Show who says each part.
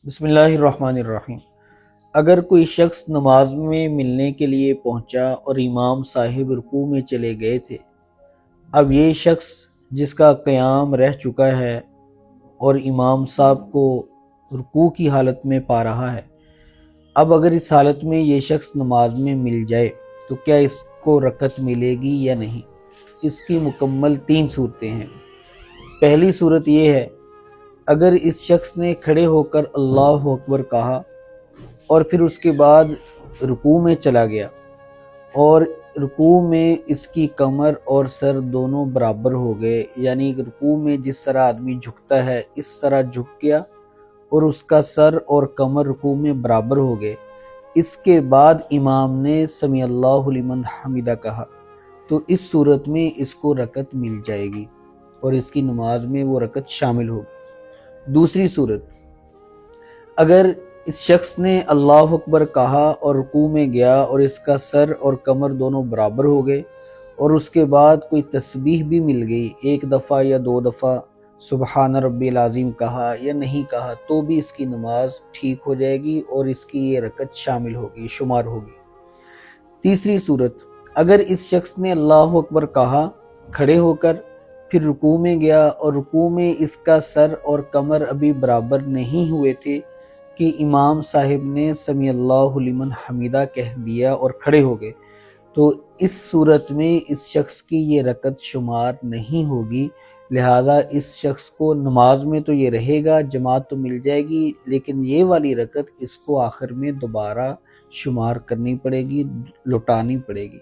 Speaker 1: بسم اللہ الرحمن الرحیم۔ اگر کوئی شخص نماز میں ملنے کے لیے پہنچا اور امام صاحب رکوع میں چلے گئے تھے، اب یہ شخص جس کا قیام رہ چکا ہے اور امام صاحب کو رکوع کی حالت میں پا رہا ہے، اب اگر اس حالت میں یہ شخص نماز میں مل جائے تو کیا اس کو رکعت ملے گی یا نہیں؟ اس کی مکمل 3 صورتیں ہیں۔ پہلی صورت یہ ہے، اگر اس شخص نے کھڑے ہو کر اللہ اکبر کہا اور پھر اس کے بعد رکوع میں چلا گیا اور رکوع میں اس کی کمر اور سر دونوں برابر ہو گئے، یعنی رکوع میں جس طرح آدمی جھکتا ہے اس طرح جھک گیا اور اس کا سر اور کمر رکوع میں برابر ہو گئے، اس کے بعد امام نے سمی اللہ لمن حمدہ کہا، تو اس صورت میں اس کو رکعت مل جائے گی اور اس کی نماز میں وہ رکعت شامل ہوگی۔ دوسری صورت، اگر اس شخص نے اللہ اکبر کہا اور رکوع میں گیا اور اس کا سر اور کمر دونوں برابر ہو گئے اور اس کے بعد کوئی تسبیح بھی مل گئی، 1 دفعہ یا 2 دفعہ سبحان ربی العظیم کہا یا نہیں کہا، تو بھی اس کی نماز ٹھیک ہو جائے گی اور اس کی یہ رکعت شامل ہوگی، شمار ہوگی۔ تیسری صورت، اگر اس شخص نے اللہ اکبر کہا کھڑے ہو کر، پھر رکوع میں گیا اور رکوع میں اس کا سر اور کمر ابھی برابر نہیں ہوئے تھے کہ امام صاحب نے سمی اللہ لمن حمیدہ کہہ دیا اور کھڑے ہو گئے، تو اس صورت میں اس شخص کی یہ رکعت شمار نہیں ہوگی، لہذا اس شخص کو نماز میں تو یہ رہے گا، جماعت تو مل جائے گی، لیکن یہ والی رکعت اس کو آخر میں دوبارہ شمار کرنی پڑے گی، لوٹانی پڑے گی۔